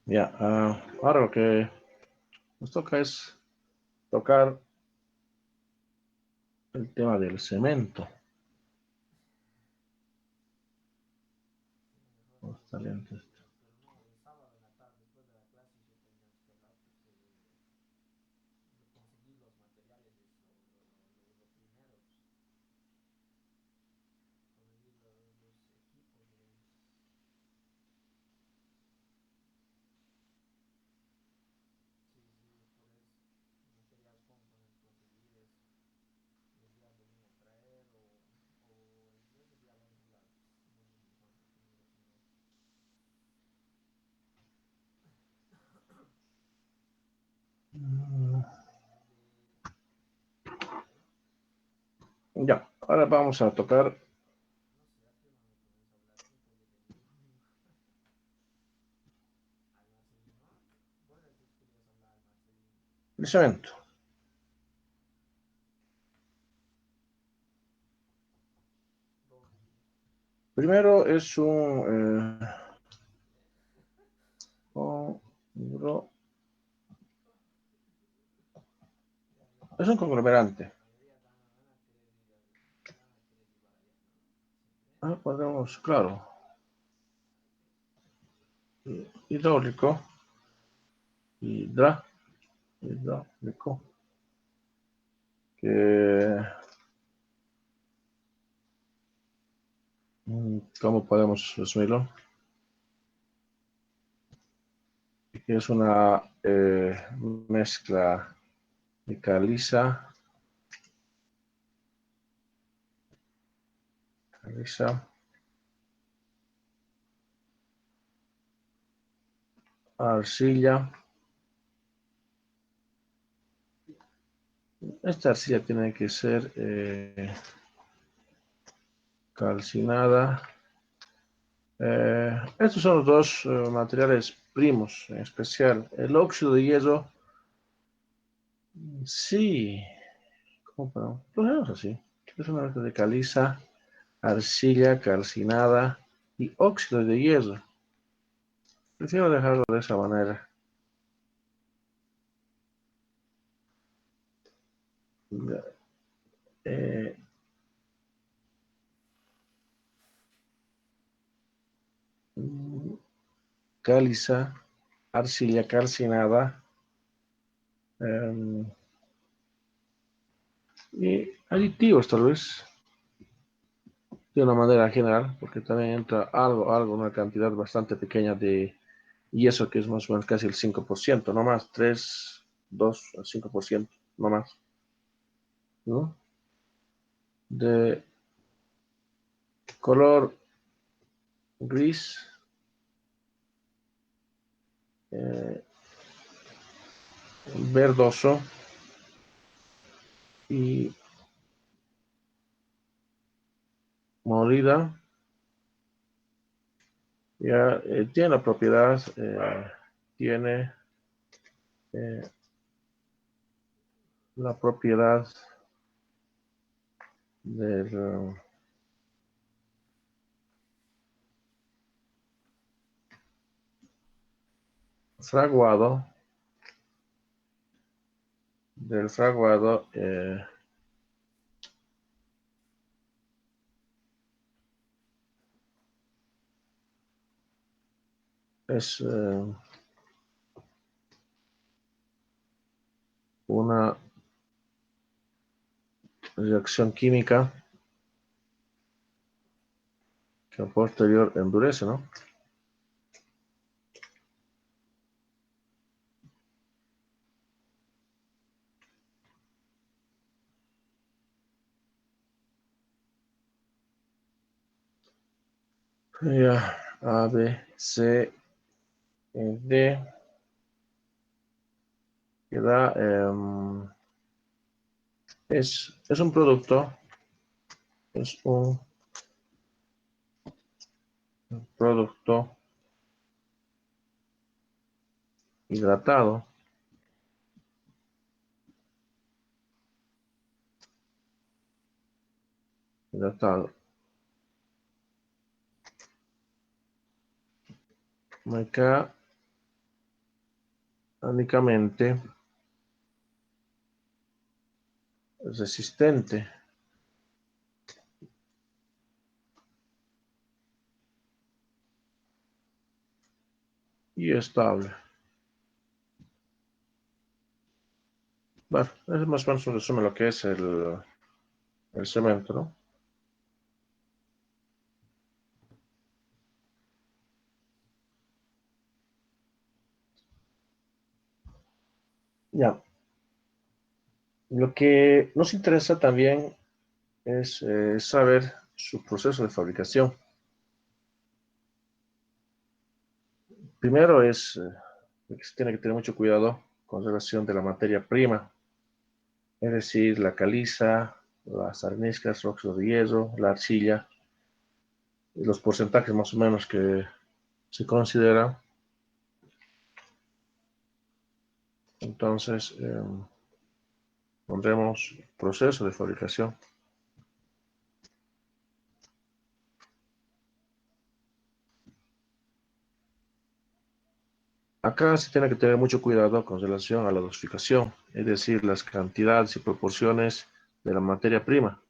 Ya, ahora lo que nos toca es tocar el tema del cemento. Está lento esto. Ya, ahora vamos a tocar el cemento. Primero es es un conglomerante. Podemos, claro, hidráulico, hidráulico, que, ¿cómo podemos resumirlo? Que es una mezcla de caliza, arcilla. Esta arcilla tiene que ser calcinada. Estos son los dos materiales primos en especial. El óxido de hierro, sí, ¿cómo podemos? Lo hacemos así. Es una mezcla de caliza, arcilla calcinada y óxido de hierro. Prefiero dejarlo de esa manera. Eh, Caliza, arcilla calcinada y aditivos tal vez, de una manera general, porque también entra una cantidad bastante pequeña de yeso que es más o menos casi el 5%, no más, 3, 2, 5%, no más, ¿no? De color gris, eh, verdoso y molida. Ya tiene la propiedad, tiene eh, la propiedad del fraguado, del fraguado es una reacción química que a posterior endurece, ¿no? Ya, A, B, C, D, que da, es un producto, es un producto hidratado, hidratado, mecánicamente resistente y estable. Bueno, es más o menos un resumen de lo que es el cemento, ¿no? Ya, lo que nos interesa también es saber su proceso de fabricación. Primero que se tiene que tener mucho cuidado con relación de la materia prima, es decir, la caliza, las areniscas, el óxido de hierro, la arcilla, y los porcentajes más o menos que se consideran. Entonces, pondremos proceso de fabricación. Acá se tiene que tener mucho cuidado con relación a la dosificación, es decir, las cantidades y proporciones de la materia prima.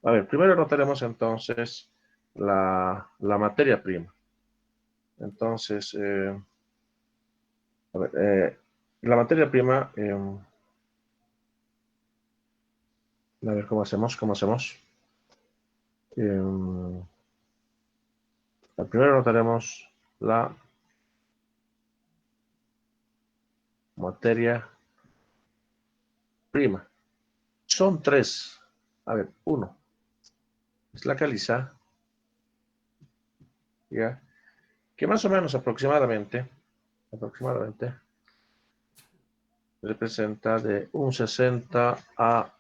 A ver, primero anotaremos entonces la materia prima. Entonces, a ver, la materia prima, a ver cómo hacemos, cómo hacemos. Eh, Primero anotaremos la materia prima. Son tres. A ver, uno es la caliza, ¿ya? Que más o menos aproximadamente representa de un 60 a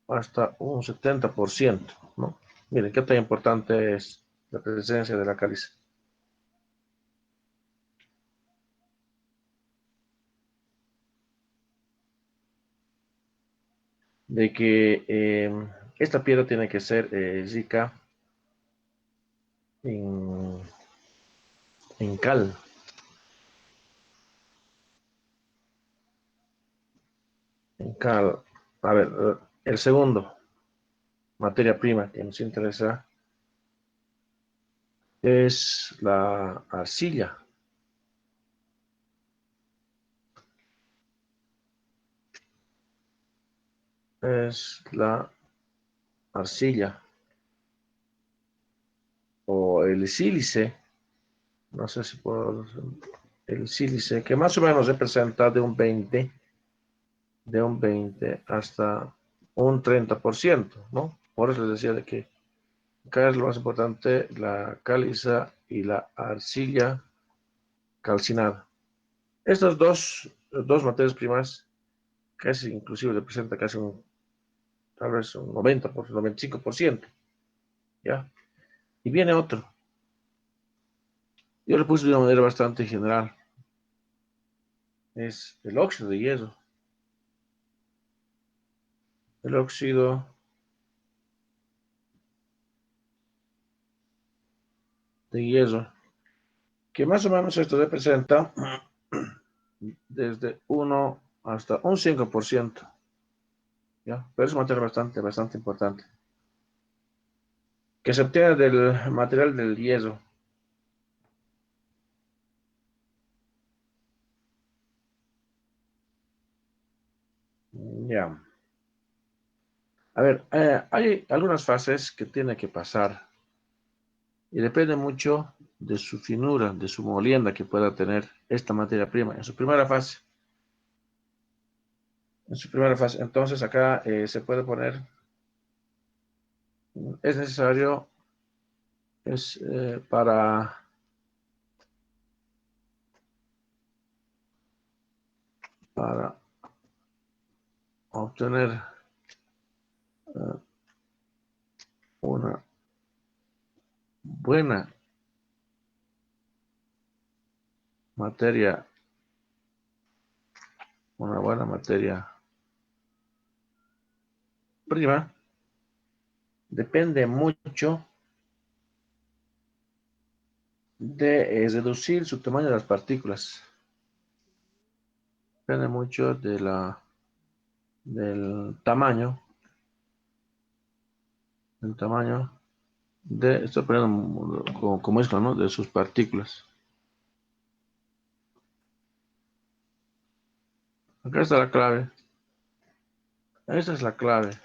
hasta un 70%, ¿no? Miren, qué tan importante es la presencia de la caliza. De que esta piedra tiene que ser rica en, en cal, en cal. A ver, el segundo, materia prima que nos interesa, es la arcilla. Es la arcilla o el sílice, no sé si puedo, el sílice, que más o menos representa de un 20 hasta un 30%, ¿no? Por eso les decía de que acá es lo más importante, la caliza y la arcilla calcinada. Estas dos materias primas casi inclusive representan casi tal vez un 95%, ¿ya? Y viene otro. Yo le puse de una manera bastante general. Es el óxido de hierro. El óxido de hierro, que más o menos esto representa desde 1 hasta un 5%, ¿ya? Pero es un material bastante importante, que se obtiene del material del hierro. Ya. A ver, hay algunas fases que tiene que pasar y depende mucho de su finura, de su molienda que pueda tener esta materia prima en su primera fase. En su primera fase, entonces acá se puede poner, es necesario Es para obtener eh, una buena materia, una buena materia prima, depende mucho de reducir su tamaño de las partículas. Depende mucho del tamaño estoy poniendo como esto, ¿no? De sus partículas. Acá está la clave. Esta es la clave.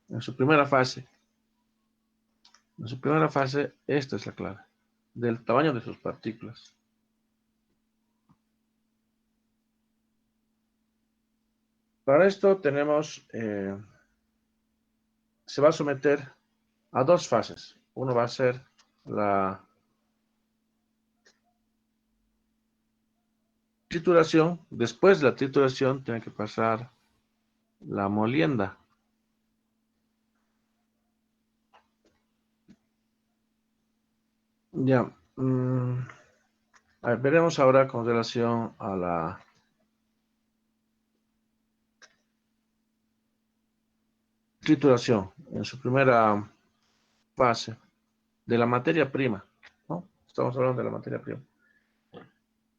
En su primera fase. En su primera fase, esta es la clave. Del tamaño de sus partículas. Para esto tenemos, se va a someter a dos fases. Uno va a ser la trituración. Después de la trituración tiene que pasar la molienda. Ya. A ver, veremos ahora con relación a la trituración. En su primera fase de la materia prima, ¿no? Estamos hablando de la materia prima.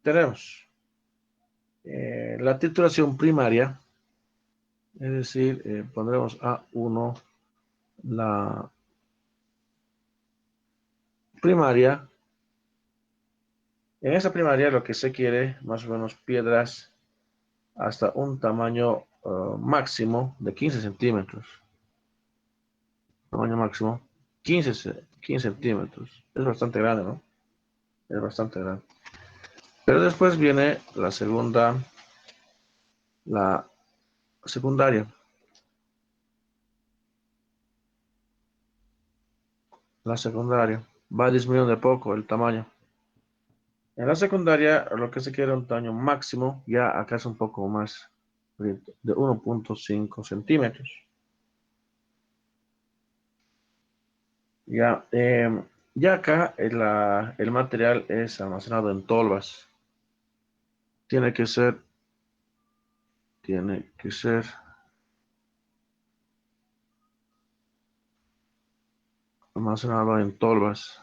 Tenemos la trituración primaria, es decir, pondremos A1, la primaria. En esa primaria lo que se quiere, más o menos piedras hasta un tamaño máximo de 15 centímetros. Tamaño máximo 15 centímetros. Es bastante grande, ¿no? Es bastante grande. Pero después viene la secundaria. La secundaria va disminuyendo de poco el tamaño. En la secundaria, lo que se quiere un tamaño máximo, ya acá es un poco más de 1.5 centímetros. Ya, ya acá el material es almacenado en tolvas. Tiene que ser, tiene que ser almacenado en tolvas.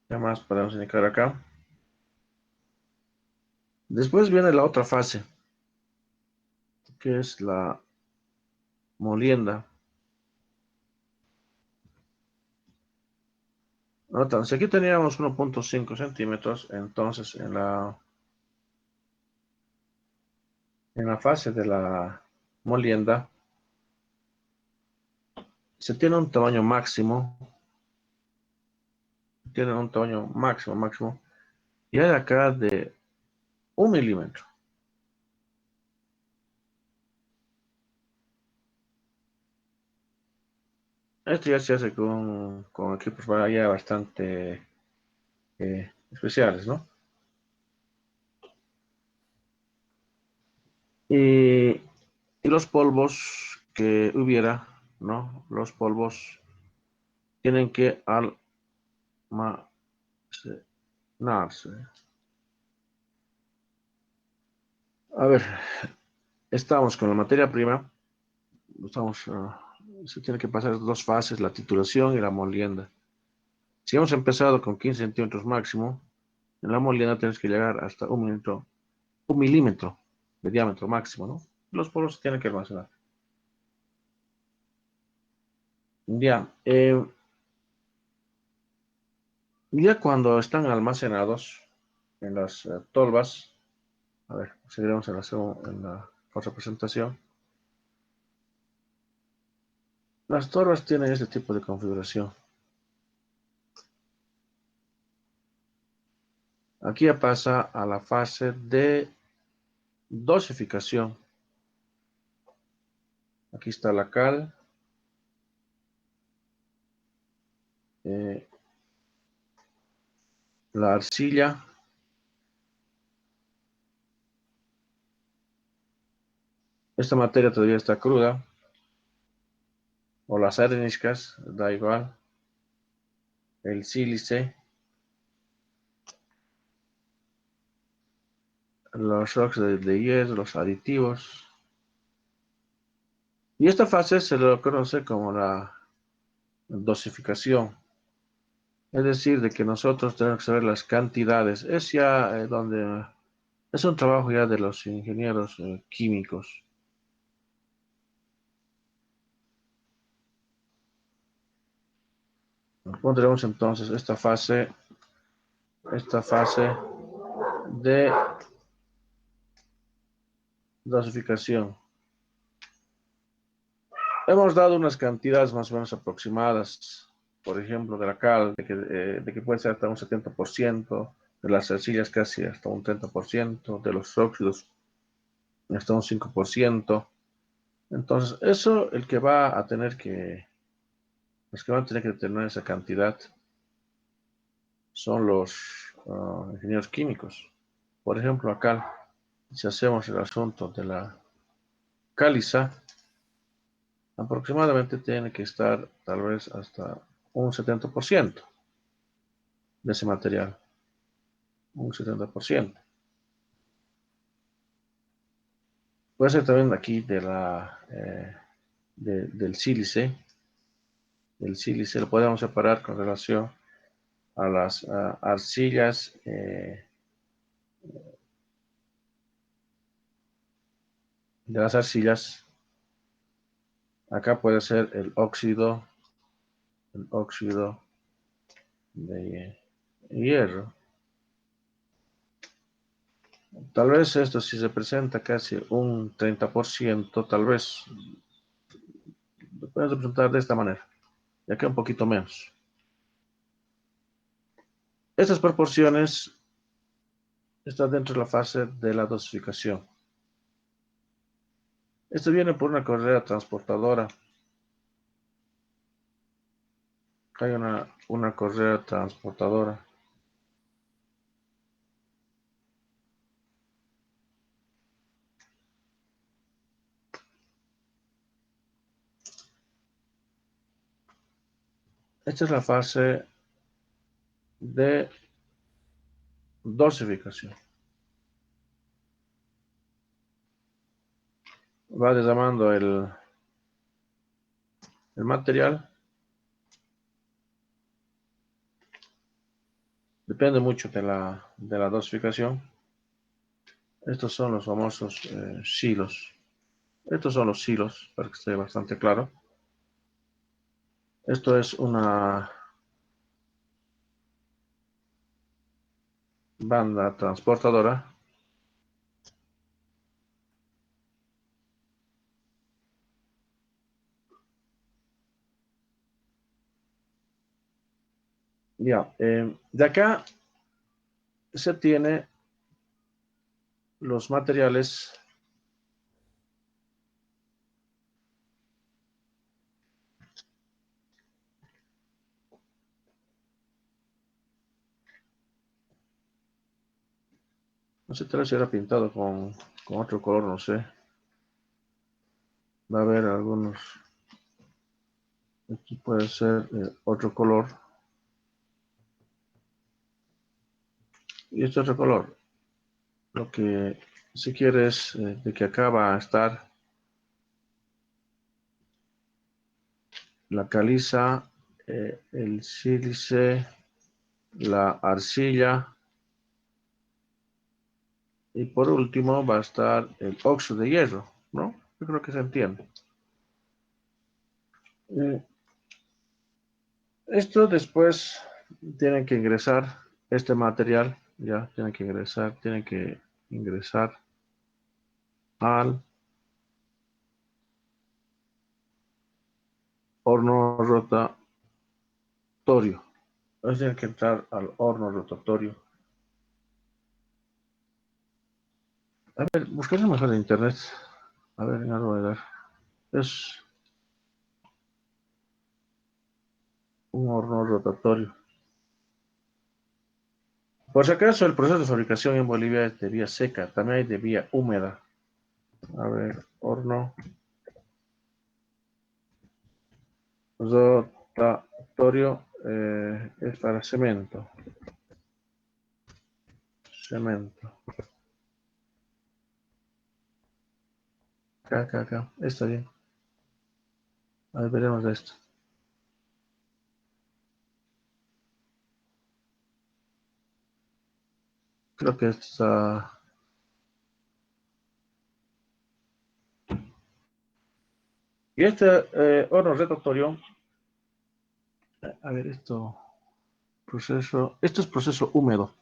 ¿Qué más podemos indicar acá? Después viene la otra fase, que es la molienda. Notan, si aquí teníamos 1.5 centímetros, entonces en la fase de la molienda se tiene un tamaño máximo, máximo, y hay acá de 1 milímetro. Esto ya se hace con equipos ya bastante especiales, ¿no? Y, y los polvos que hubiera, ¿no? Los polvos tienen que almacenarse. A ver, estamos con la materia prima, se tiene que pasar dos fases, la trituración y la molienda. Si hemos empezado con 15 centímetros máximo, en la molienda tienes que llegar hasta 1 milímetro de diámetro máximo, ¿no? Los polvos se tienen que almacenar. Ya, ya cuando están almacenados en las tolvas, a ver, seguiremos en la otra presentación. Las tolvas tienen este tipo de configuración. Aquí ya pasa a la fase de dosificación. Aquí está la cal. la arcilla. Esta materia todavía está cruda. O las areniscas, da igual. El sílice. Los óxidos de hierro, los aditivos. Y esta fase se lo conoce como la dosificación. Es decir, de que nosotros tenemos que saber las cantidades. Es ya donde es un trabajo ya de los ingenieros químicos. Pondremos entonces esta fase de dosificación. Hemos dado unas cantidades más o menos aproximadas, por ejemplo, de la cal, de que puede ser hasta un 70%, de las arcillas casi hasta un 30%, de los óxidos hasta un 5%. Entonces, eso, los que van a tener que determinar esa cantidad son los ingenieros químicos. Por ejemplo, acá, si hacemos el asunto de la cáliza, aproximadamente tiene que estar tal vez hasta un 70% de ese material, un 70%. Puede ser también aquí del sílice. El sílice lo podemos separar con relación a las arcillas de las arcillas. Acá puede ser el óxido de hierro. Tal vez esto si se presenta casi un 30%, tal vez lo puedes representar de esta manera, y acá un poquito menos. Estas proporciones están dentro de la fase de la dosificación. Esto viene por una correa transportadora. Hay una correa transportadora. Esta es la fase de dosificación. Va desarmando el material. Depende mucho de la dosificación. Estos son los famosos silos. Estos son los silos, para que esté bastante claro. Esto es una banda transportadora. Ya, de acá se tiene los materiales. No sé, tal vez si era pintado con otro color, no sé. Va a haber algunos. Aquí puede ser otro color. Y este otro color. Lo que si quieres de que acá va a estar la caliza, el sílice, la arcilla y por último va a estar el óxido de hierro, ¿no? Yo creo que se entiende. Eh, Esto después tienen que ingresar este material, ya tienen que ingresar al horno rotatorio. Tienen que entrar al horno rotatorio. A ver, buscar mejor en internet. A ver, en algo de dar. Es un horno rotatorio. Por si acaso, el proceso de fabricación en Bolivia es de vía seca, también hay de vía húmeda. A ver, horno rotatorio es para cemento. Cemento. Acá. Está bien. A ver, veremos esto. Creo que esto está... Y este horno rotatorio, a ver, esto es proceso húmedo.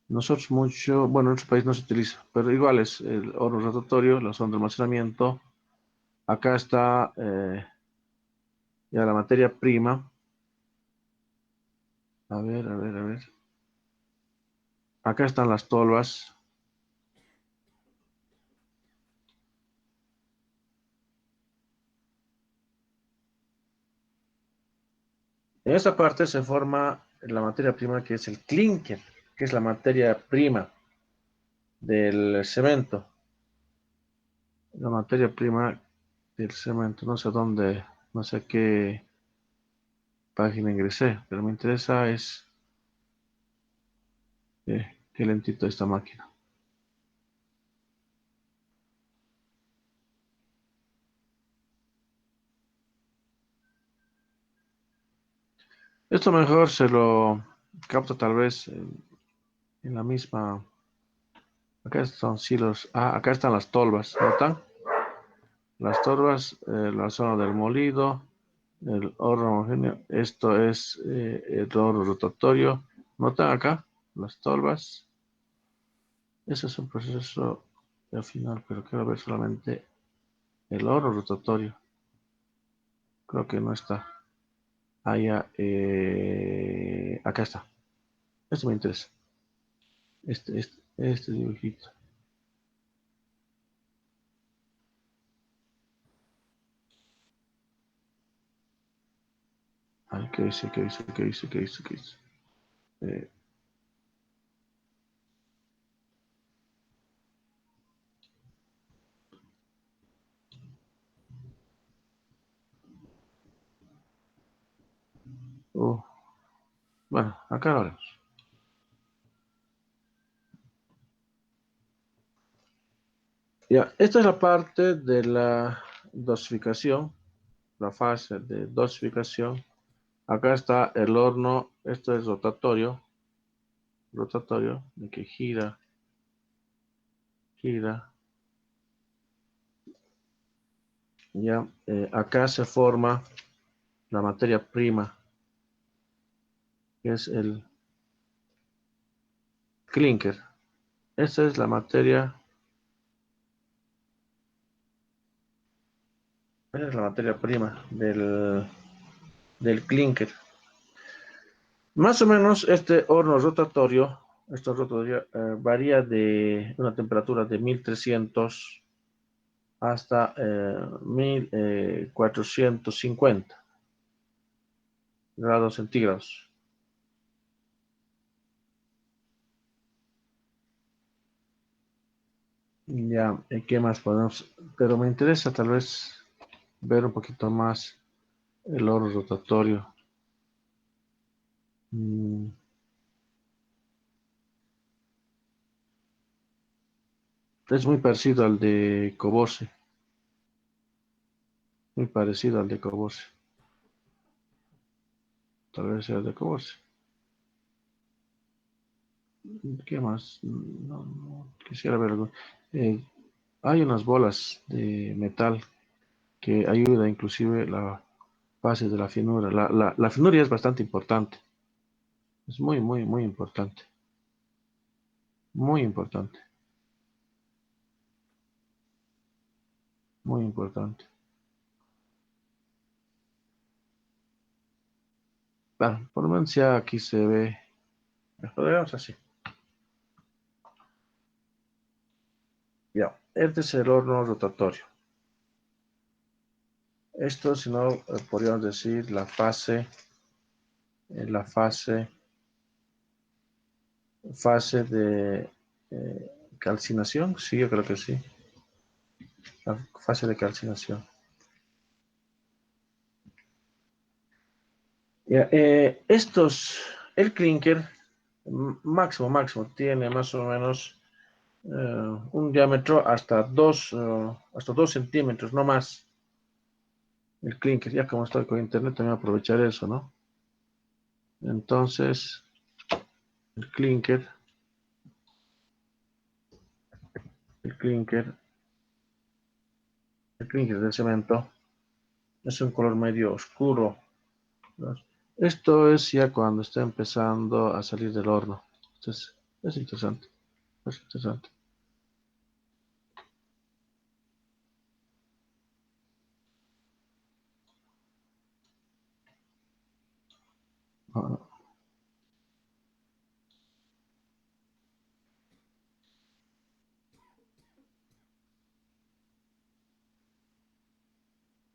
Nosotros mucho, bueno, en nuestro país no se utiliza, pero igual es el horno rotatorio, la zona de almacenamiento. Acá está ya la materia prima. A ver. Acá están las tolvas. En esta parte se forma la materia prima que es el clinker, que es la materia prima del cemento. La materia prima del cemento, no sé dónde, no sé a qué página ingresé, pero me interesa es qué lentito esta máquina. Esto mejor se lo capto tal vez en la misma. Acá están silos. Ah, acá están las tolvas. ¿Notan? Las tolvas, la zona del molido, el horno homogéneo. Esto es el horno rotatorio. ¿Notan acá? Las tolvas. Ese es un proceso al final, pero quiero ver solamente el horno rotatorio. Creo que no está. Allá, acá está. Este me interesa. Este dibujito. Ay, ¿qué dice? ¿Qué dice? Eh, oh, bueno, acá lo haremos. Ya, esta es la parte de la dosificación, la fase de dosificación. Acá está el horno, esto es rotatorio, de que gira. Ya, acá se forma la materia prima, que es el clinker. Esta es la esta es la materia prima del clinker. Más o menos este horno rotatorio, varía de una temperatura de 1300 hasta 1450 grados centígrados. Ya, ¿qué más podemos? Pero me interesa tal vez ver un poquito más el horno rotatorio. Mm, es muy parecido al de Cobose, muy parecido al de Cobose. Tal vez sea el de Cobose. ¿Qué más? No, quisiera ver algo. Eh, hay unas bolas de metal que ayuda inclusive la fase de la finura. La finura es bastante importante. Es muy importante. Muy importante. Muy importante. Bueno, por lo menos ya aquí se ve. Mejoremos así. Ya, este es el horno rotatorio. Esto, si no, podríamos decir la fase fase de calcinación. Sí, yo creo que sí. La fase de calcinación. Ya, el clinker máximo tiene más o menos un diámetro hasta 2 centímetros, no más. El clinker, ya como estoy con internet, también aprovechar eso, ¿no? Entonces, el clinker, el clinker, el clinker del cemento es un color medio oscuro, ¿no? Esto es ya cuando está empezando a salir del horno. Entonces, es interesante, es interesante. Ah,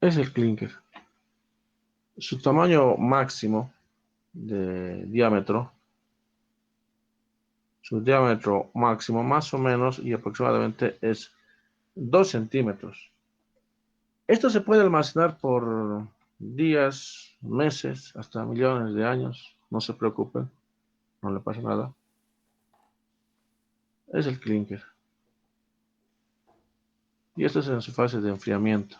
es el clinker. Su tamaño máximo de diámetro, su diámetro máximo más o menos y aproximadamente es 2 centímetros. Esto se puede almacenar por días, meses, hasta millones de años. No se preocupen, no le pasa nada. Es el clinker. Y esto es en su fase de enfriamiento.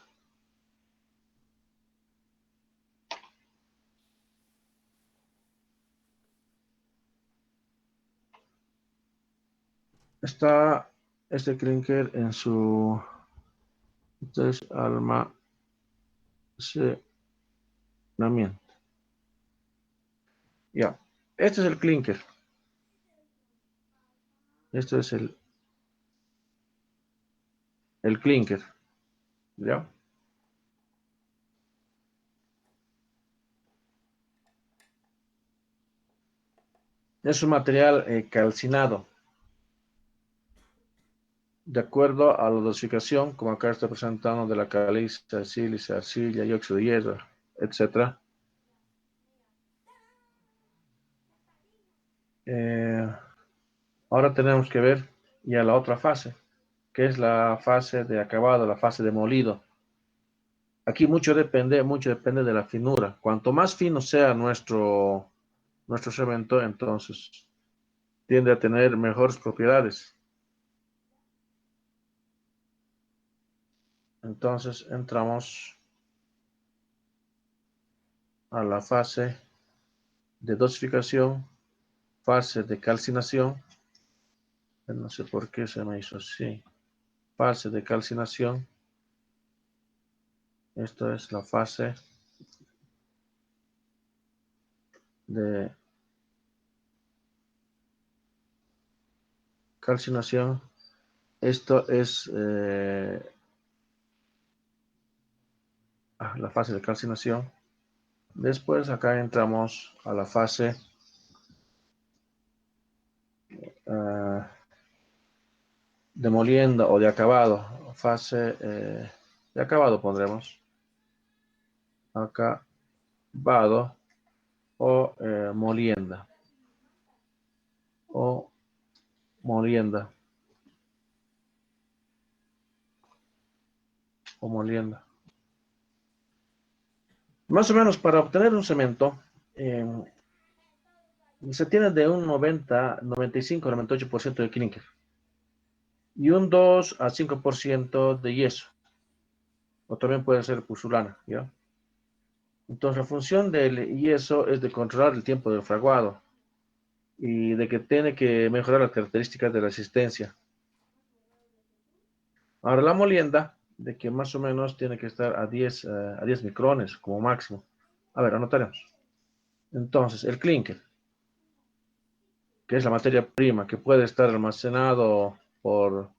Está este clinker en su almacenamiento. Ya, este es el clinker. Este es el clinker. ¿Ya? Es un material calcinado, de acuerdo a la dosificación, como acá está presentando de la caliza, sílice, arcilla, dióxido de hierro, etc. Eh, Ahora tenemos que ver ya la otra fase, que es la fase de acabado, la fase de molido. Aquí mucho depende de la finura. Cuanto más fino sea nuestro cemento, entonces tiende a tener mejores propiedades. Entonces entramos a la fase de dosificación, fase de calcinación. No sé por qué se me hizo así. Fase de calcinación. Esto es la fase de calcinación. Esto es la fase de calcinación. Después acá entramos a la fase uh, de molienda o de acabado. Fase de acabado pondremos. Acabado o molienda. O molienda. O molienda. Más o menos para obtener un cemento, se tiene de un 95-98% de clinker y un 2 a 5% de yeso, o también puede ser pusulana, ¿ya? Entonces, la función del yeso es de controlar el tiempo del fraguado y de que tiene que mejorar las características de la resistencia. Ahora, la molienda, de que más o menos tiene que estar a 10 micrones como máximo. A ver, anotaremos. Entonces, el clinker, que es la materia prima que puede estar almacenado por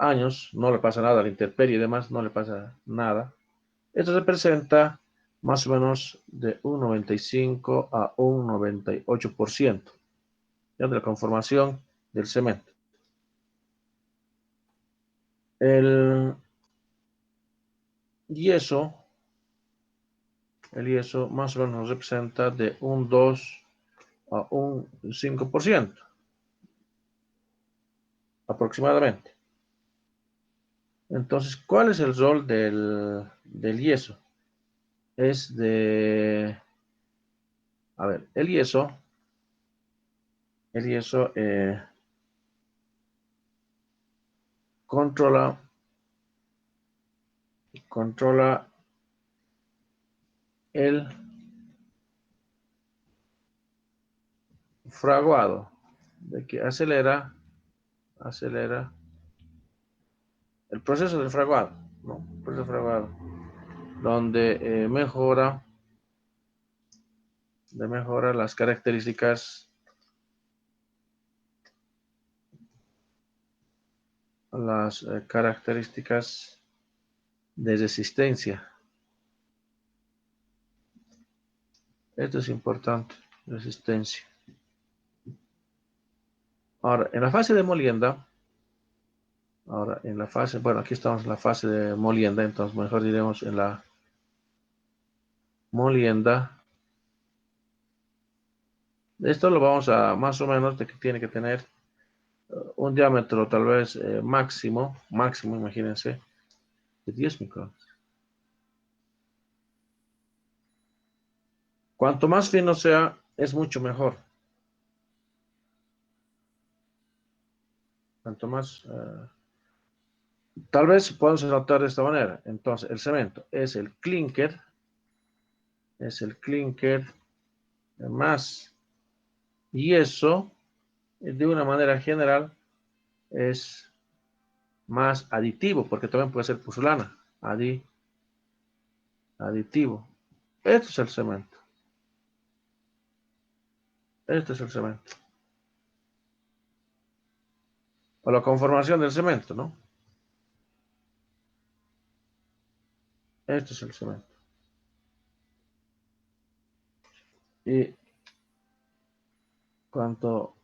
años, no le pasa nada a la intemperie y demás, no le pasa nada. Esto representa más o menos de un 95 a un 98% ya de la conformación del cemento. El yeso, el yeso más o menos nos representa de un 2 a un 5% aproximadamente. Entonces, ¿cuál es el rol del yeso? Es de, a ver, el yeso controla el fraguado, de que acelera el proceso del fraguado, ¿no? El proceso del fraguado, donde mejora las características de resistencia. Esto es importante, resistencia. Ahora, en la fase de molienda, bueno, aquí estamos en la fase de molienda, entonces mejor diremos en la molienda. Esto lo vamos a más o menos de que tiene que tener un diámetro tal vez máximo, imagínense, de 10 micrones. Cuanto más fino sea, es mucho mejor. Cuanto más, tal vez podemos notar de esta manera. Entonces, el cemento es el clinker más yeso, de una manera general, es más aditivo, porque también puede ser pusulana, aditivo. Esto es el cemento. Este es el cemento. O la conformación del cemento, ¿no? Este es el cemento. Y cuanto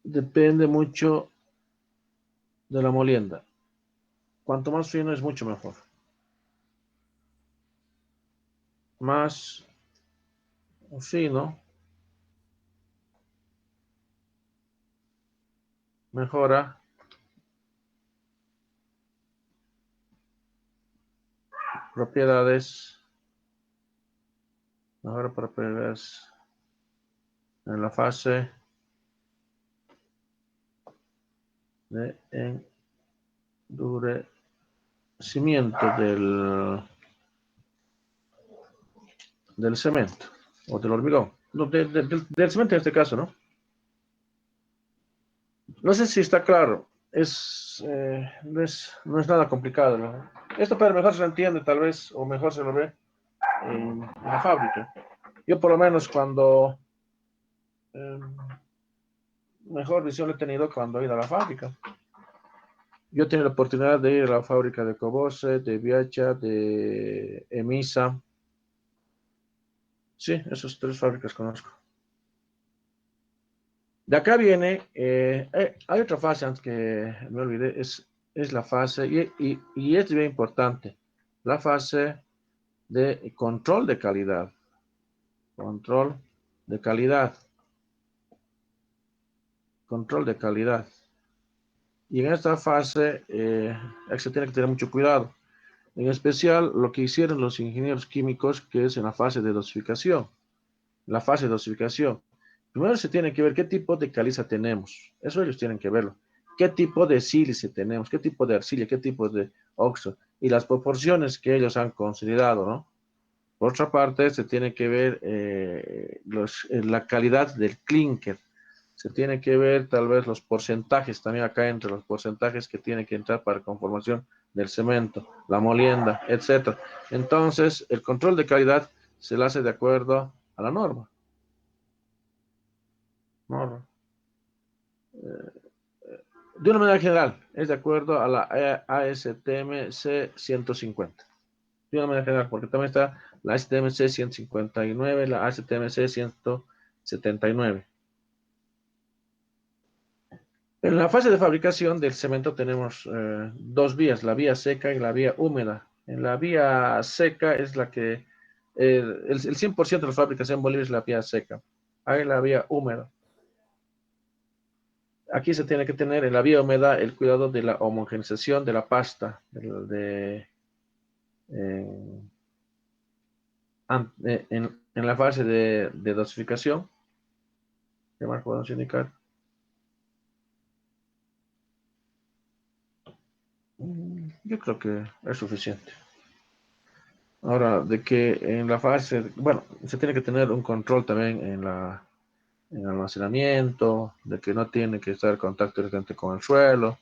depende mucho de la molienda. Cuanto más fino es mucho mejor. Más fino mejora propiedades, en la fase de endurecimiento del cemento o del hormigón. No, del cemento en este caso, ¿no? No sé si está claro. No es nada complicado, ¿no? Esto pero mejor se lo entiende tal vez, o mejor se lo ve en la fábrica. Yo por lo menos cuando eh, mejor visión he tenido cuando he ido a la fábrica. Yo he tenido la oportunidad de ir a la fábrica de Cobose, de Viacha, de Emisa. Sí, esas tres fábricas conozco. De acá viene, hay otra fase antes que me olvidé, es la fase, y es bien importante, la fase de control de calidad. Control de calidad. Control de calidad. Y en esta fase se tiene que tener mucho cuidado. En especial lo que hicieron los ingenieros químicos, que es en la fase de dosificación. La fase de dosificación. Primero se tiene que ver qué tipo de caliza tenemos. Eso ellos tienen que verlo. ¿Qué tipo de sílice tenemos? ¿Qué tipo de arcilla? ¿Qué tipo de óxido? Y las proporciones que ellos han considerado, ¿no? Por otra parte, se tiene que ver la calidad del clinker. Se tiene que ver tal vez los porcentajes, también acá entre los porcentajes que tiene que entrar para conformación del cemento, la molienda, etcétera. Entonces, el control de calidad se lo hace de acuerdo a la norma. Norma. De una manera general, es de acuerdo a la ASTM C150. De una manera general, porque también está la ASTM C159, la ASTM C179. En la fase de fabricación del cemento tenemos dos vías, la vía seca y la vía húmeda. En la vía seca es la que, el 100% de las fábricas en Bolivia es la vía seca. Hay la vía húmeda. Aquí se tiene que tener en la vía húmeda el cuidado de la homogeneización de la pasta, eh, en la fase de dosificación. ¿Qué más podemos indicar? Yo creo que es suficiente. Ahora, de que en la fase, bueno, se tiene que tener un control también en el almacenamiento, de que no tiene que estar en contacto directamente con el suelo,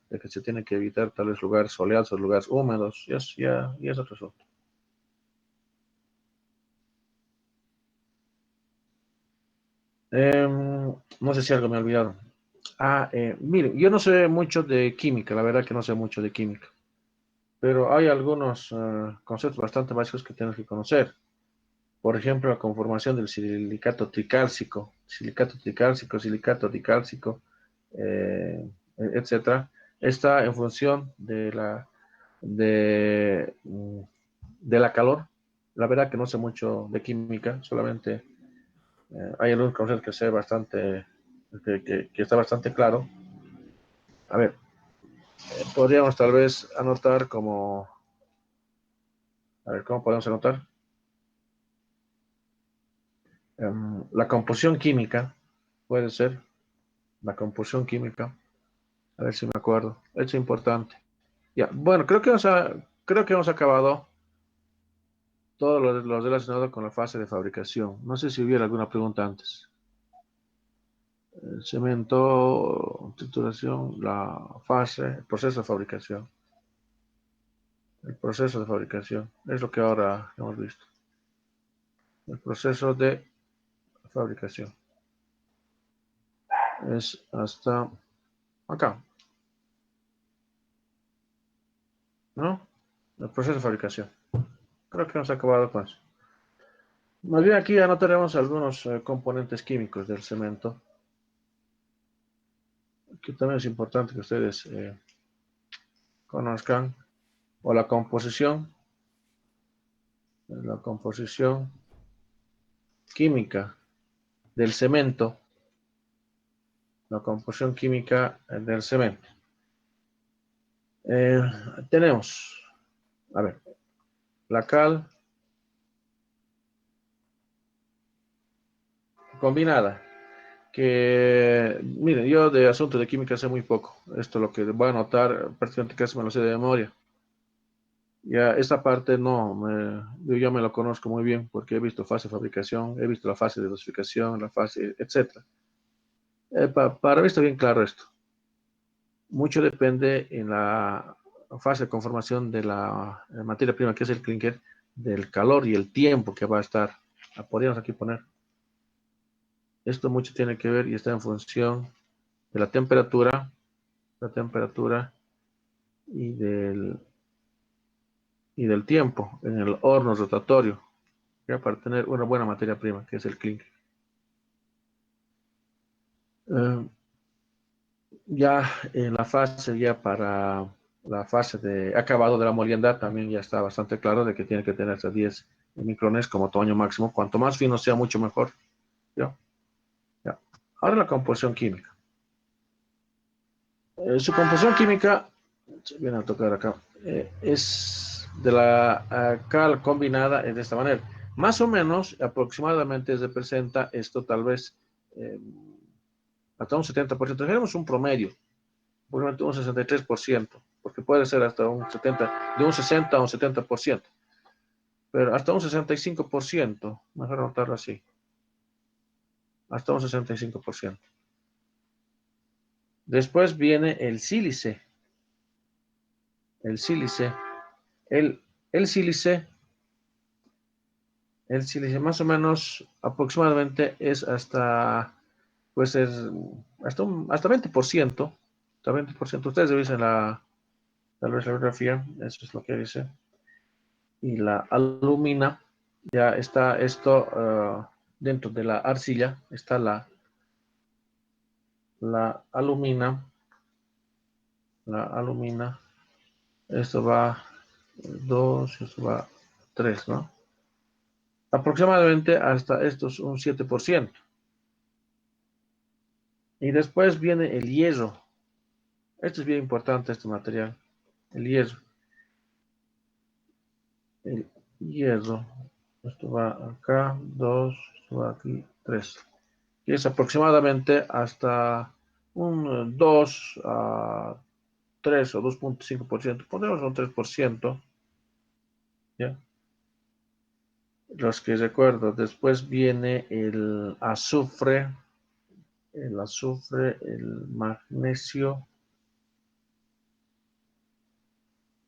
de que se tiene que evitar tales lugares soleados o lugares húmedos, ya es otro asunto. No sé si algo me ha olvidado. Miren, yo no sé mucho de química, la verdad que no sé mucho de química, pero hay algunos conceptos bastante básicos que tienes que conocer. Por ejemplo, la conformación del silicato tricálcico, etcétera, está en función de la calor. La verdad que no sé mucho de química, solamente hay algunos conceptos que sé bastante, que está bastante claro. A ver, podríamos tal vez anotar como, a ver, ¿cómo podemos anotar? La composición química, puede ser, la composición química. A ver si me acuerdo. Es importante. Ya, bueno, creo que hemos acabado todo lo relacionado con la fase de fabricación. No sé si hubiera alguna pregunta antes. El cemento, trituración, la fase, el proceso de fabricación. El proceso de fabricación. Es lo que ahora hemos visto. El proceso de fabricación. Es hasta acá, ¿no? El proceso de fabricación. Creo que hemos acabado con eso. Más bien aquí anotaremos algunos componentes químicos del cemento, que también es importante que ustedes conozcan, o la composición química del cemento, la composición química del cemento. Eh, tenemos, a ver, la cal combinada, que, miren, yo de asuntos de química sé muy poco. Esto lo que voy a anotar, prácticamente casi me lo sé de memoria. Ya esta parte no, yo ya me lo conozco muy bien porque he visto fase de fabricación, he visto la fase de dosificación, la fase, etcétera. Para mí está bien claro esto. Mucho depende en la fase de conformación de la materia prima, que es el clinker, del calor y el tiempo que va a estar. Podríamos aquí poner. Esto mucho tiene que ver y está en función de la temperatura y del tiempo en el horno rotatorio, ya para tener una buena materia prima, que es el clinker. Eh, ya en la fase, ya para la fase de acabado de la molienda, también ya está bastante claro de que tiene que tener hasta 10 micrones como tamaño máximo. Cuanto más fino sea, mucho mejor. ¿Ya? Ya. Ahora la composición química. Su composición química, viene a tocar acá, es de la cal combinada de esta manera. Más o menos, aproximadamente se presenta esto tal vez eh, hasta un 70%. Tenemos un promedio, probablemente un 63%, porque puede ser hasta un 70, de un 60 a un 70%, pero hasta un 65%, mejor anotarlo así, hasta un 65%. Después viene el sílice, el, el sílice, el sílice más o menos aproximadamente es hasta, pues es hasta 20%, hasta 20%. Ustedes dicen tal vez la bibliografía, eso es lo que dice. Y la alumina, ya está esto dentro de la arcilla, está la alumina, esto va, 2, esto va a 3, ¿no? Aproximadamente hasta estos un 7%. Y después viene el hierro. Esto es bien importante, este material. El hierro. El hierro. Esto va acá, 2, esto va aquí, 3. Y es aproximadamente hasta un 2 a 3 o 2,5%. Ponemos un 3%. ¿Ya? Los que recuerdo. Después viene el azufre, el magnesio.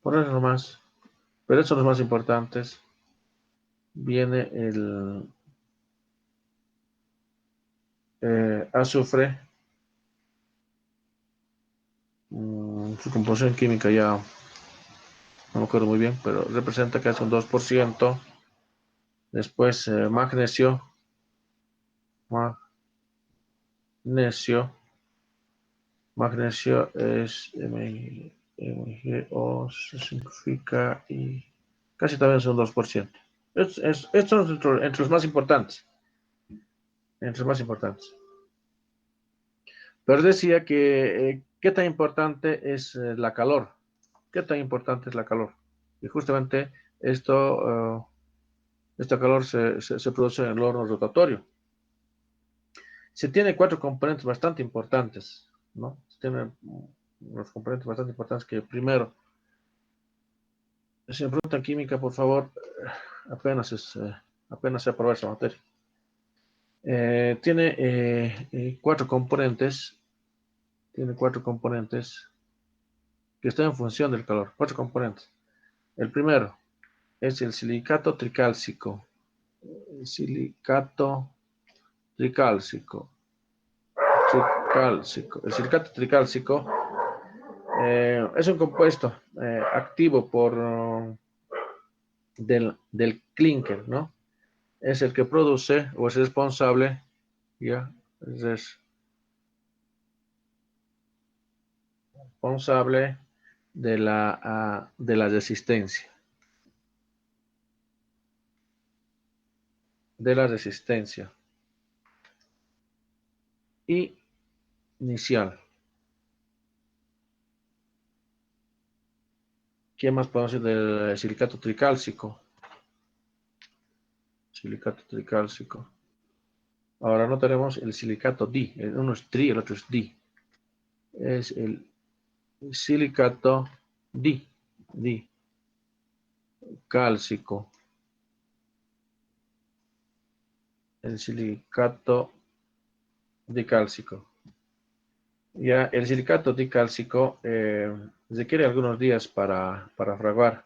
Por eso nomás. Pero estos son los más importantes. Viene el azufre. Su composición química ya no me acuerdo muy bien, pero representa casi un 2%. Después magnesio. Magnesio. Magnesio es MgO, se simplifica y casi también son 2%. Estos son entre los más importantes. Entre los más importantes. Pero decía que qué tan importante es la calor. ¿Qué tan importante es la calor? Y justamente esta calor se produce en el horno rotatorio. Se tiene cuatro componentes bastante importantes, ¿no? Se tienen unos componentes bastante importantes que primero, si me preguntan química, por favor, apenas se aprobó esa materia. Tiene cuatro componentes que están en función del calor, cuatro componentes. El primero es el silicato tricálcico. El silicato tricálcico. El silicato tricálcico es un compuesto activo del clinker, ¿no? Es el que produce o es responsable, ya, es responsable de la resistencia, de la resistencia inicial. ¿Qué más podemos decir del silicato tricálcico? Silicato tricálcico. Ahora no tenemos el silicato di, uno es tri, el otro es di. Es el silicato di, cálcico. El silicato dicálcico. Ya el silicato dicálcico requiere algunos días para fraguar.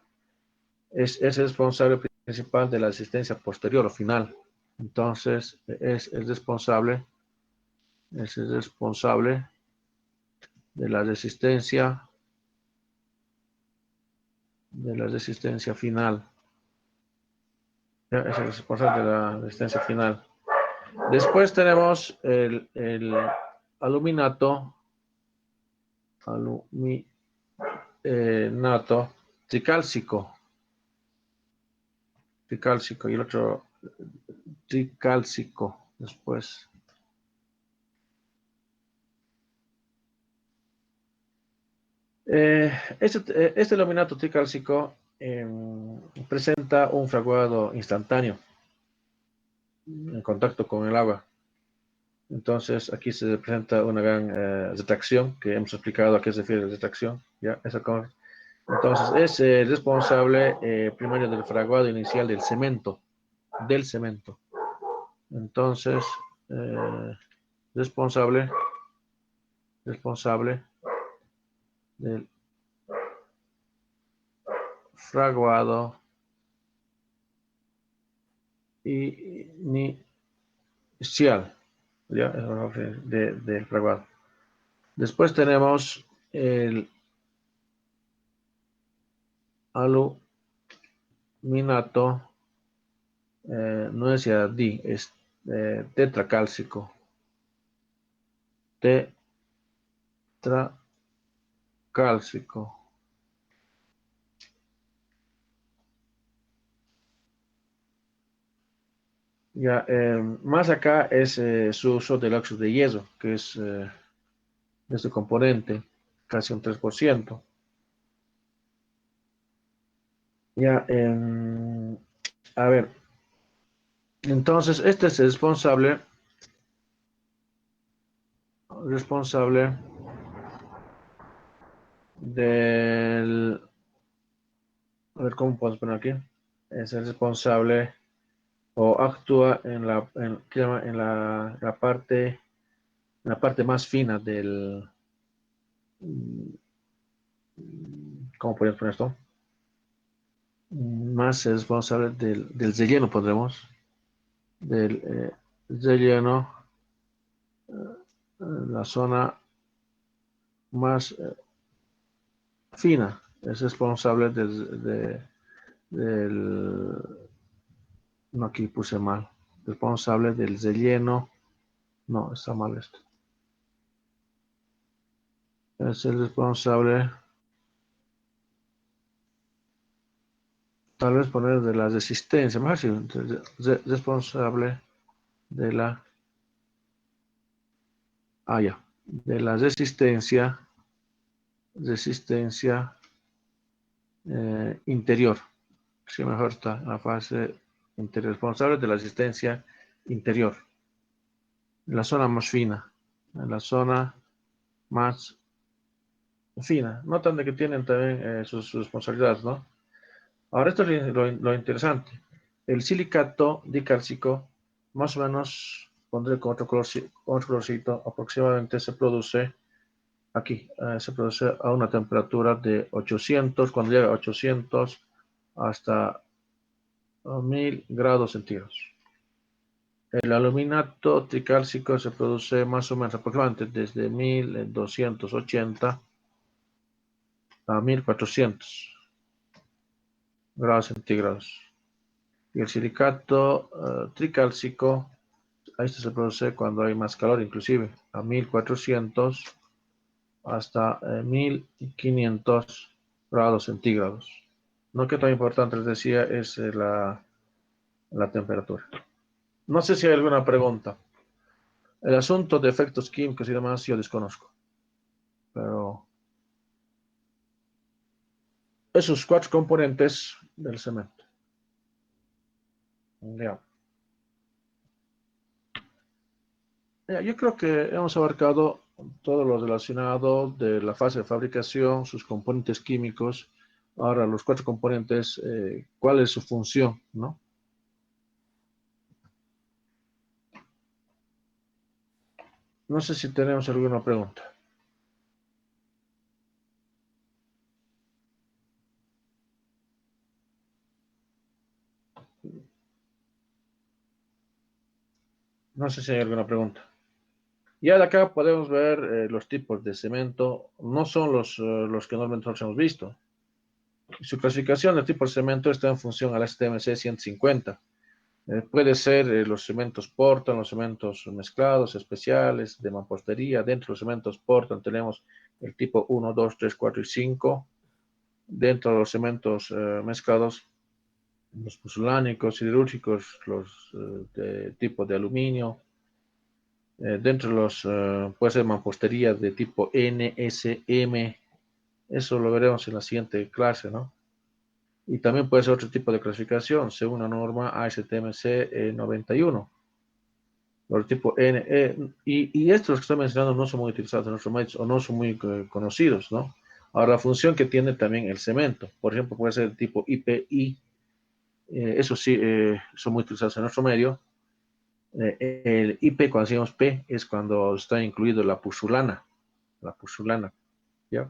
Es responsable principal de la asistencia posterior o final. Entonces, es el responsable de la resistencia final. Ya, es el responsable de la resistencia final. Después tenemos el aluminato, nato tricálcico, y el otro tricálcico después. Este aluminato tricálcico presenta un fraguado instantáneo en contacto con el agua. Entonces aquí se presenta una gran retracción, que hemos explicado a qué se refiere la retracción. ¿Ya? Entonces es responsable primario del fraguado inicial del cemento. Entonces, eh, responsable del fraguado inicial, ¿ya? Del fraguado. Después tenemos el aluminato, no es ya di, es tetracálcico. Tetracálcico. Ya, más acá es su uso del óxido de hierro, que es este componente, casi un 3%. Ya, a ver, entonces este es responsable del, a ver cómo podemos poner aquí, es el responsable o actúa ¿qué llama? En la parte más fina ¿cómo podemos poner esto? Más es responsable del relleno, pondremos, del relleno, la zona más fina, es responsable del, no, aquí puse mal, responsable del relleno, no, está mal esto, es el responsable, tal vez poner de la resistencia, mejor sí, responsable de la, ya, de la resistencia interior, sí, mejor está, la fase interior, responsable de la resistencia interior, en la zona más fina, en la zona más fina. Notan de que tienen también sus responsabilidades, ¿no? Ahora esto es lo interesante. El silicato dicálcico, más o menos, pondré con otro colorcito, aproximadamente se produce aquí, se produce a una temperatura de 800, cuando llega a 800 hasta 1000 grados centígrados. El aluminato tricálcico se produce más o menos aproximadamente desde 1280 a 1400 grados centígrados. Y el silicato tricálcico, esto se produce cuando hay más calor, inclusive a 1400 hasta 1500 grados centígrados. No que tan importante, les decía, es la temperatura. No sé si hay alguna pregunta. El asunto de efectos químicos y demás yo desconozco, pero esos 4 componentes del cemento. Ya. Yo creo que hemos abarcado todo lo relacionado de la fase de fabricación, sus componentes químicos. Ahora, los 4 componentes, ¿cuál es su función, no? No sé si tenemos alguna pregunta. No sé si hay alguna pregunta. Ya de acá podemos ver los tipos de cemento. No son los que normalmente nosotros hemos visto. Su clasificación de tipo de cemento está en función al STMC 150. Puede ser los cementos Portland, los cementos mezclados, especiales, de mampostería. Dentro de los cementos Portland tenemos el tipo 1, 2, 3, 4 y 5. Dentro de los cementos mezclados, los puzulánicos, siderúrgicos, los de tipo de aluminio. Dentro de los, puede ser mampostería de tipo N, S, M. Eso lo veremos en la siguiente clase, ¿no? Y también puede ser otro tipo de clasificación, según la norma ASTMC 91. Los tipo N, y estos que estoy mencionando no son muy utilizados en nuestros medios o no son muy conocidos, ¿no? Ahora, la función que tiene también el cemento, por ejemplo, puede ser el tipo IPI, eso sí, son muy utilizados en nuestro medio. El IP, cuando decimos P, es cuando está incluido la pusulana, ¿ya?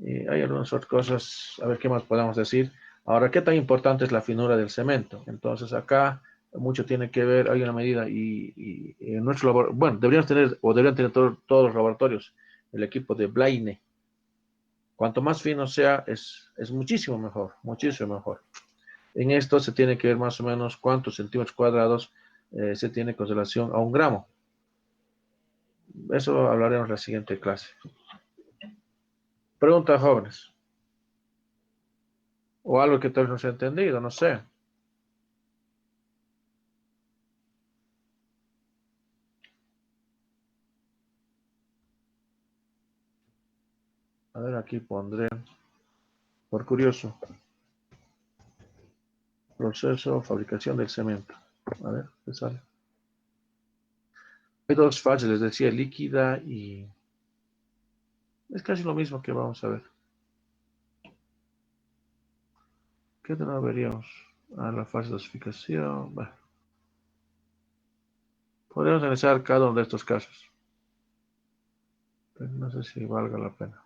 Y hay algunas otras cosas, a ver qué más podemos decir. Ahora, ¿qué tan importante es la finura del cemento? Entonces, acá mucho tiene que ver, hay una medida y en nuestro laboratorio, bueno, deberíamos tener, o deberían tener todos los laboratorios, el equipo de Blaine. Cuanto más fino sea, es muchísimo mejor, muchísimo mejor. En esto se tiene que ver más o menos cuántos centímetros cuadrados se tiene con relación a 1 gramo. Eso hablaremos en la siguiente clase. Preguntas, jóvenes. O algo que tal vez no se ha entendido, no sé. A ver, aquí pondré, por curioso, proceso, fabricación del cemento. A ver, ¿qué sale? Hay dos fases, les decía, líquida y es casi lo mismo que vamos a ver. ¿Qué de nuevo veríamos? La fase de dosificación. Bueno, podríamos analizar cada uno de estos casos, pero no sé si valga la pena.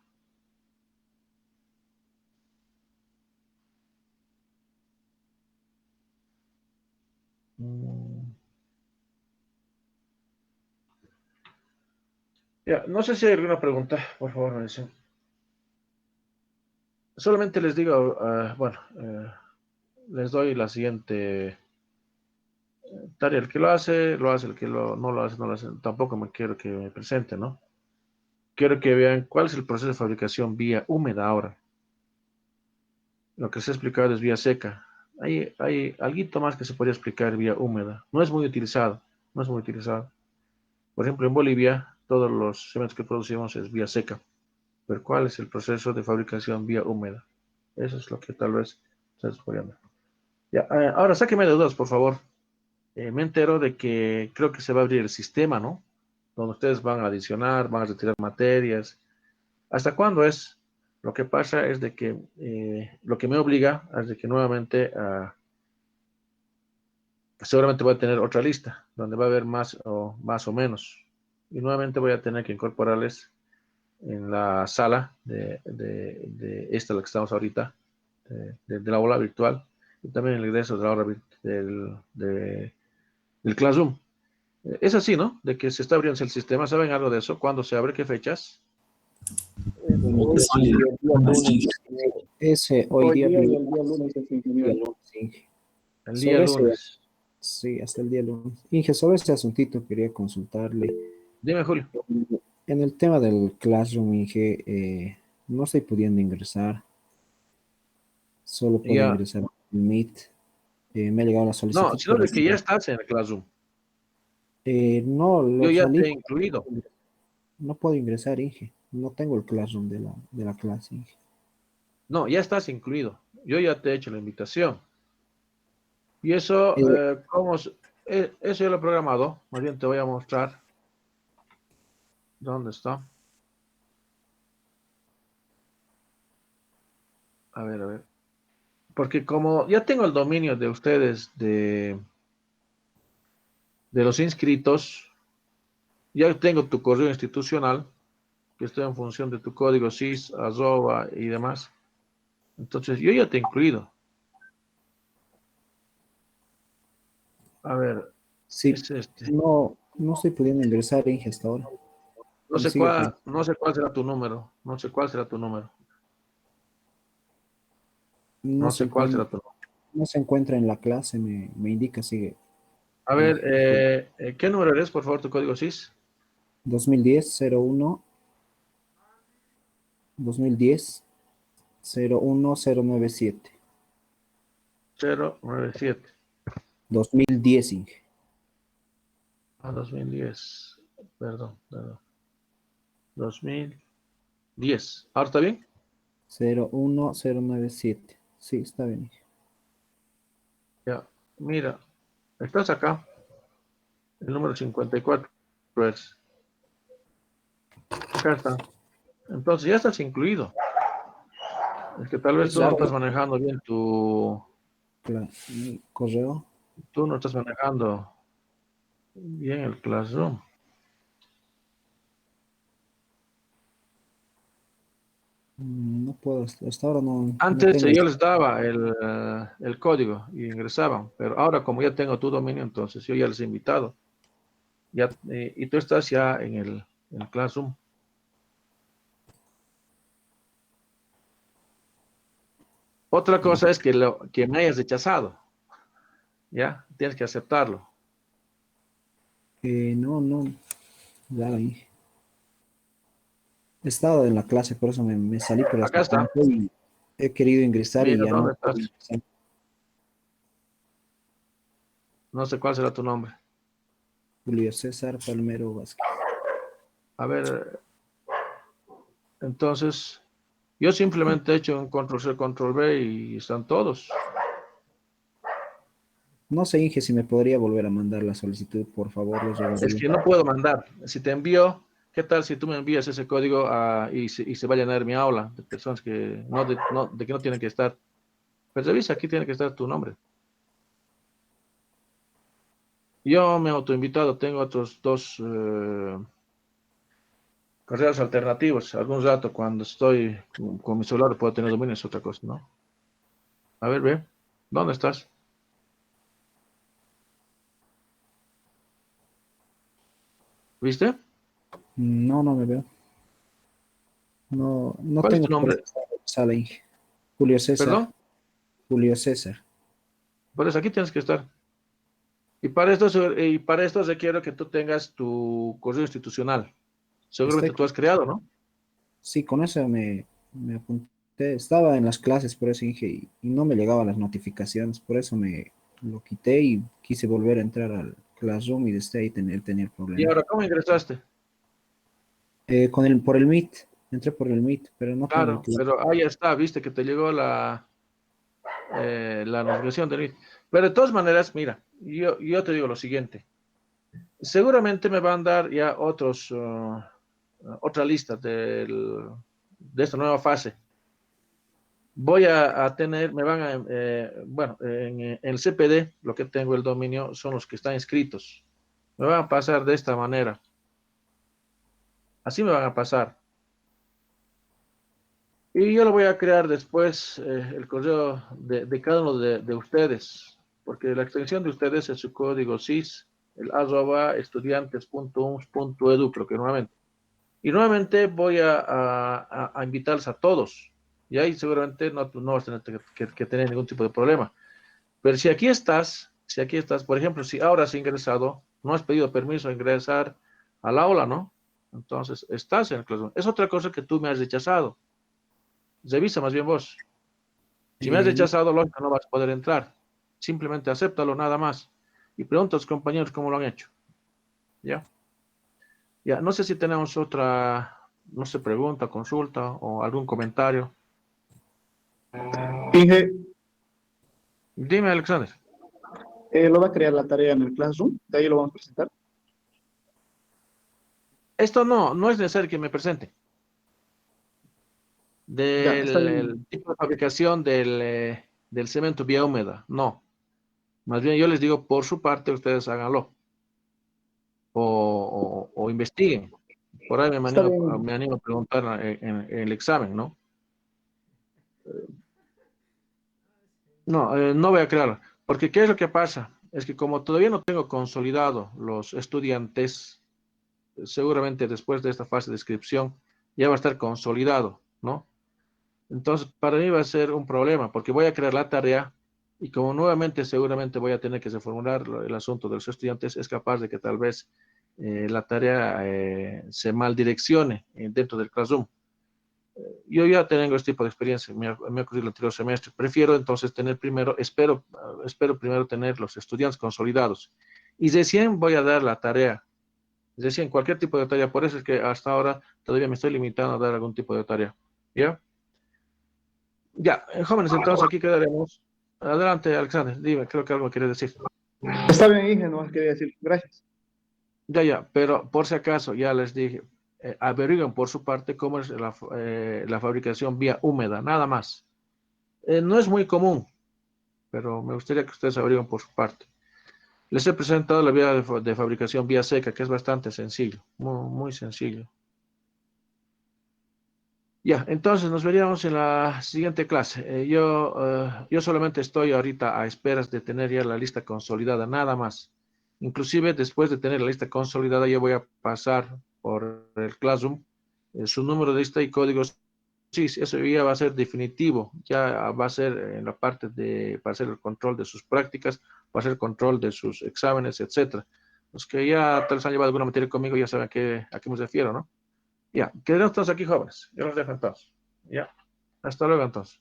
Ya, no sé si hay alguna pregunta, por favor, me dicen. Solamente les digo, bueno, les doy la siguiente tarea. El que lo hace, el que no lo hace, no lo hace. Tampoco me quiero que me presente, ¿no? Quiero que vean cuál es el proceso de fabricación vía húmeda ahora. Lo que se ha explicado es vía seca. Hay algo más que se podría explicar vía húmeda. No es muy utilizado, no es muy utilizado. Por ejemplo, en Bolivia, todos los cementos que producimos es vía seca. Pero ¿cuál es el proceso de fabricación vía húmeda? Eso es lo que tal vez ustedes podrían ver. Ya, ahora sáqueme de dudas, por favor. Me entero de que creo que se va a abrir el sistema, ¿no? Donde ustedes van a adicionar, van a retirar materias. ¿Hasta cuándo es? Lo que pasa es de que lo que me obliga es de que nuevamente seguramente voy a tener otra lista donde va a haber más o menos. Y nuevamente voy a tener que incorporarles en la sala de esta, la que estamos ahorita, de la aula virtual, y también el ingreso de la hora del Classroom. Es así, ¿no? De que se está abriendo el sistema. ¿Saben algo de eso? ¿Cuándo se abre? ¿Qué fechas? Hoy Sí, y el día lunes. ese hoy Hoy día, día y el día lunes es día ingeniero. lunes, Inge. El día Sobre ese, lunes. sí, hasta el día lunes. Inge, sobre ese asuntito quería consultarle. Dime, Julio. En el tema del Classroom, Inge, no estoy pudiendo ingresar, solo puedo Ya. ingresar en Meet. Me ha llegado la No, solicitud, sino pero de que ya estás en el Classroom. no Yo lo ya salí, te he incluido. no puedo ingresar, Inge. No tengo el Classroom de la clase, Inge. No, ya estás incluido. Yo ya te he hecho la invitación. Y eso, Eh, eso ya lo he programado. Más bien te voy a mostrar dónde está. A ver, a ver. Porque como ya tengo el dominio de ustedes de los inscritos, ya tengo tu correo institucional, que está en función de tu código SIS, arroba y demás. Entonces, yo ya te he incluido. A ver, sí, es este. no estoy pudiendo ingresar, Inge, hasta ahora. No Me sé sigue cuál, con no sé cuál será tu número. No sé cuál será tu número. no No se sé cuál encuentra, será tu número. no se encuentra en la clase, me indica, sigue A ver, Inge. ¿qué número eres, por favor, tu código SIS? 2010 01 2010 01097 097. 2010, Inge. 2010. Perdón. 2010. ¿Ahora está bien? 01097. Sí, está bien, Inge. Ya. Mira, estás acá. El número 54 es. Acá está. Entonces ya estás incluido. Es que tal vez tú no Claro, estás manejando bien mi correo. tú no estás manejando bien el Classroom. No puedo, hasta ahora no Antes tengo el... yo les daba el código y ingresaban, pero ahora como ya tengo tu dominio, entonces yo ya les he invitado. Ya, y tú estás ya en el Classroom. Otra cosa es que me hayas rechazado, ¿ya? Tienes que aceptarlo. no, claro, Inge. He estado en la clase, por eso me salí, pero Acá hasta está. como hoy he querido ingresar y Mira, ya no ¿dónde puedo estás? ingresar. No sé cuál será tu nombre. Julio César Palmero Vázquez. A ver, entonces, Yo simplemente he hecho un control C, control V y están todos. No sé, Inge, si me podría volver a mandar la solicitud, por favor, les Es rogaría. que no puedo mandar. Si te envío, ¿qué tal si tú me envías ese código y se va a llenar mi aula de personas que de que no tienen que estar? Pues revisa, aquí tiene que estar tu nombre. Yo me he autoinvitado, tengo otros dos correos alternativos. Algún rato cuando estoy con mi celular puedo tener dominio, es otra cosa, ¿no? A ver, ve, ¿dónde estás? ¿Viste? No, no me veo. No, no ¿Cuál es tengo tu nombre? sala, Inge. Julio César. ¿Perdón? Julio César. Pues aquí tienes que estar. Y para esto requiero que tú tengas tu correo institucional. Estoy Seguramente tú con- has creado, ¿no? sí, con eso me apunté. Estaba en las clases, por eso, Inge, y no me llegaban las notificaciones. Por eso me lo quité y quise volver a entrar al Classroom y desde ahí tenía Y problemas. ahora, ¿cómo ingresaste? Por el Meet, entré por el Meet, pero no tengo el Claro, claro. pero ahí está, viste que te llegó la notificación del NIT. Pero de todas maneras, mira, yo te digo lo siguiente. Seguramente me van a dar ya otra lista de esta nueva fase. Voy a tener, me van a, bueno, en el CPD, lo que tengo el dominio son los que están inscritos. Me van a pasar de esta manera. Así me van a pasar. Y yo lo voy a crear después, el correo de cada uno de ustedes, porque la extensión de ustedes es su código SIS, el @estudiantes.uns.edu, creo que nuevamente. Y nuevamente voy a invitarles a todos. Y ahí seguramente no vas a tener que tener ningún tipo de problema. Pero si aquí estás, por ejemplo, si ahora has ingresado, no has pedido permiso a ingresar al aula, ¿no? Entonces, estás en el classroom. Es otra cosa que tú me has rechazado. Revisa más bien vos. Si me has No, rechazado, lógico, no vas a poder entrar. Simplemente acéptalo nada más. Y pregunta a tus compañeros cómo lo han hecho. ¿Ya? Ya, no sé si tenemos otra, no sé, pregunta, consulta o algún comentario. Inge, Dime, Alexander. lo va a crear la tarea en el Classroom, de ahí lo vamos a presentar. Esto no es necesario que me presente. Ya, está Del bien. el tipo de fabricación del cemento vía húmeda. No. Más bien yo les digo, por su parte, ustedes háganlo. O investiguen. Por ahí Está bien. me animo a preguntar en el examen, ¿no? No voy a crear, porque ¿qué es lo que pasa? Es que como todavía no tengo consolidado los estudiantes, seguramente después de esta fase de inscripción ya va a estar consolidado, ¿no? Entonces, para mí va a ser un problema, porque voy a crear la tarea y como nuevamente seguramente voy a tener que reformular el asunto de los estudiantes, es capaz de que tal vez la tarea se maldireccione dentro del Classroom. Yo ya tengo este tipo de experiencia, me ha ocurrido el anterior semestre. Prefiero entonces tener primero, espero primero tener los estudiantes consolidados. Y recién voy a dar la tarea, recién cualquier tipo de tarea. Por eso es que hasta ahora todavía me estoy limitando a dar algún tipo de tarea. ¿Ya? Ya, jóvenes, entonces aquí quedaremos. Adelante, Alexander, dime, creo que algo quiere decir. Está bien, Inge, no quería decir. Gracias. Ya, pero por si acaso, ya les dije, averigüen por su parte cómo es la fabricación vía húmeda, nada más. No es muy común, pero me gustaría que ustedes averigüen por su parte. Les he presentado la vía de fabricación vía seca, que es bastante sencillo, muy, muy sencillo. Ya, entonces nos veríamos en la siguiente clase. Yo solamente estoy ahorita a esperas de tener ya la lista consolidada, nada más. Inclusive después de tener la lista consolidada, yo voy a pasar por el Classroom, su número de lista y códigos. Sí, sí, eso ya va a ser definitivo, ya va a ser en la parte para hacer el control de sus prácticas, va a ser el control de sus exámenes, etcétera. Los que ya tal vez han llevado alguna materia conmigo ya saben a qué me refiero, ¿no? Ya, quedaremos todos aquí jóvenes. Yo los dejo entonces. Ya, hasta luego entonces.